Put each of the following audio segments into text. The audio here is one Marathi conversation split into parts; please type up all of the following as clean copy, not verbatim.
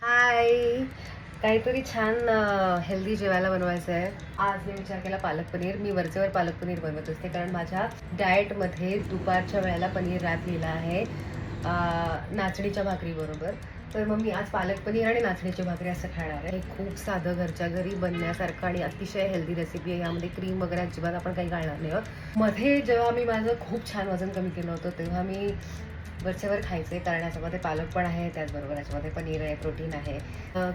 हाय, काहीतरी छान हेल्दी जेवायला बनवायचं आहे. आज मी विचार केला पालक पनीर. मी वरचेवर पालक पनीर बनवत असते कारण माझ्या डाएटमध्ये दुपारच्या वेळेला पनीर राखलेला आहे नाचणीच्या भाकरीबरोबर. तर मग मी आज पालक पनीर आणि नाचणीची भाकरी असं खाणार आहे. खूप साधं घरच्या घरी बनण्यासारखं आणि अतिशय हेल्दी रेसिपी आहे. यामध्ये क्रीम वगैरे अजिबात आपण काही घालणार नाही आहोत. मध्ये जेव्हा मी माझं खूप छान वजन कमी केलं होतं तेव्हा मी वरचेवर खायचे कारण याच्यामध्ये पालक पण आहे, त्याचबरोबर याच्यामध्ये पनीर आहे, प्रोटीन आहे,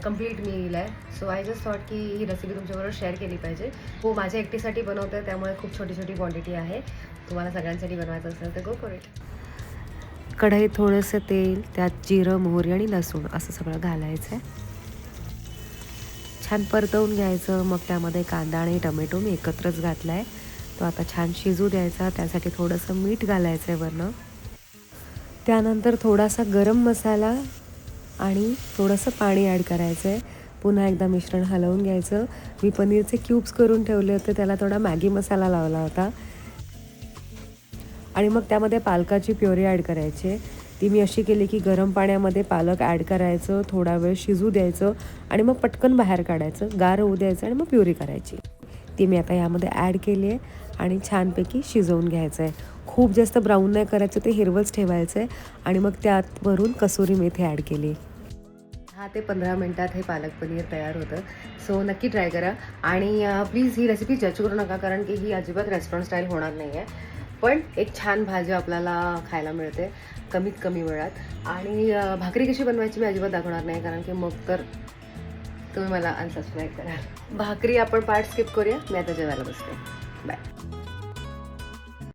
कम्प्लीट मील आहे. सो आय जस्ट थॉट की ही रेसिपी तुमच्याबरोबर शेअर केली पाहिजे. हो, माझ्या एकटीसाठी बनवते त्यामुळे खूप छोटी छोटी क्वांटिटी आहे. तुम्हाला सगळ्यांसाठी बनवायचं असेल तर गो फॉर इट. कढईत थोडंसं तेल, त्यात जिरं, मोहरी आणि लसूण असं सगळं घालायचं आहे. छान परतवून घ्यायचं. मग त्यामध्ये कांदा आणि टोमॅटो मी एकत्रच घातला आहे. तो आता छान शिजू द्यायचा. त्यासाठी थोडंसं मीठ घालायचं आहे वरनं. त्यानंतर थोडासा गरम मसाला आणि थोडंसं पाणी ॲड करायचं आहे. पुन्हा एकदा मिश्रण हलवून घ्यायचं. मी पनीरचे क्यूब्स करून ठेवले होते, त्याला थोडा मॅगी मसाला लावला होता आणि मग त्यामध्ये पालकाची प्युरी ॲड करायची. ती मी अशी केली की गरम पाण्यामध्ये पालक ॲड करायचं, थोडा वेळ शिजू द्यायचं आणि मग पटकन बाहेर काढायचं, गार होऊ द्यायचं आणि मग प्युरी करायची. ती मी आता यामध्ये ॲड केली आहे आणि छानपैकी शिजवून घ्यायचं आहे. खूप जास्त ब्राऊन नाही करायचं, ते हिरवंच ठेवायचं आहे आणि मग त्यात वरून कसुरी मेथी ॲड केली. 10 ते 15 मिनटात हे पालक पनीर तयार होतं. सो नक्की ट्राय करा आणि प्लीज ही रेसिपी जज करू नका कारण की ही अजिबात रेस्टॉरंट स्टाईल होणार नाही आहे. पण एक छान भाजी आपल्याला खायला मिळते कमीत कमी वेळात. आणि भाकरी कशी बनवायची मी अजिबात दाखवणार नाही कारण की मग तर तुम्ही मला अनसबस्क्राईब करा. भाकरी आपण पार्ट स्किप करूया. मी आता जेवायला बसते. बाय.